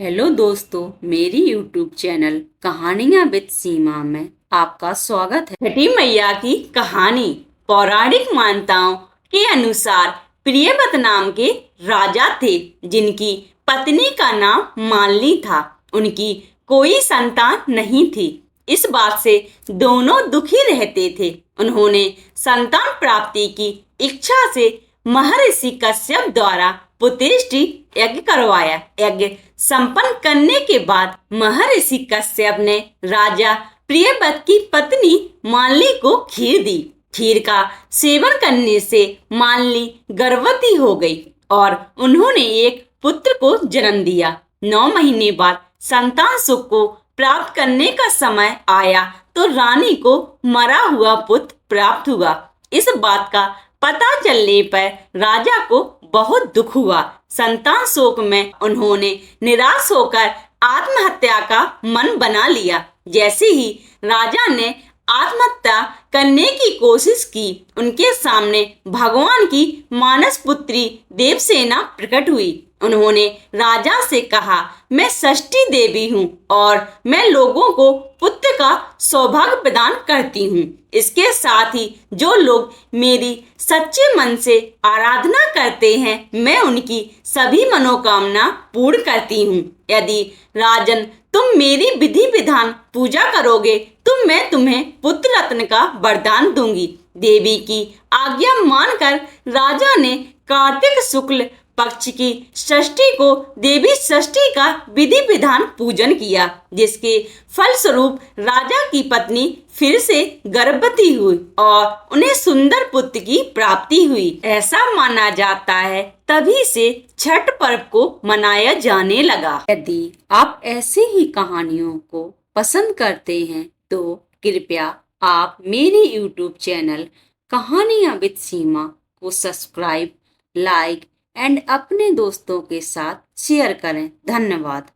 Hello दोस्तों, मेरी YouTube channel कहानियां विद सीमा में आपका स्वागत है। छठी मैया की कहानी। पौराणिक मान्यताओं के अनुसार प्रियव्रत नाम के राजा थे, जिनकी पत्नी का नाम मालिनी था। उनकी कोई संतान नहीं थी। इस बात से दोनों दुखी रहते थे। उन्होंने संतान प्राप्ति की इच्छा से महर्षि कश्यप द्वारा पुत्रेष्टि यज्ञ करवाया। यज्ञ संपन्न करने के बाद महर्षि कश्यप ने राजा प्रियव्रत की पत्नी मालिनी को खीर दी। खीर का सेवन करने से मालिनी गर्भवती हो गई और उन्होंने एक पुत्र को जन्म दिया। 9 महीने बाद संतान सुख को प्राप्त करने का समय आया तो रानी को मरा हुआ पुत्र प्राप्त हुआ। इस बात का पता चलने पर राजा को बहुत दुख हुआ। संतान शोक में उन्होंने निराश होकर आत्महत्या का मन बना लिया। जैसे ही राजा ने आत्महत्या करने की कोशिश की, उनके सामने भगवान की मानस पुत्री देवसेना प्रकट हुई। उन्होंने राजा से कहा, मैं षष्ठी देवी हूँ और मैं लोगों को पुत्र का सौभाग्य प्रदान करती हूँ। इसके साथ ही जो लोग मेरी सच्चे मन से आराधना करते हैं, मैं उनकी सभी मनोकामना पूर्ण करती हूँ। यदि राजन तुम मेरी विधि विधान पूजा करोगे तो मैं तुम्हें पुत्र रत्न का वरदान दूंगी। देवी की आज्ञा मानकर राजा ने कार्तिक शुक्ल पक्ष की षष्ठी को देवी षष्ठी का विधि विधान पूजन किया, जिसके फलस्वरूप राजा की पत्नी फिर से गर्भवती हुई और उन्हें सुंदर पुत्र की प्राप्ति हुई। ऐसा माना जाता है तभी से छठ पर्व को मनाया जाने लगा। यदि आप ऐसे ही कहानियों को पसंद करते हैं तो कृपया आप मेरे YouTube चैनल कहानियां विद सीमा को सब्सक्राइब, लाइक एंड अपने दोस्तों के साथ शेयर करें। धन्यवाद।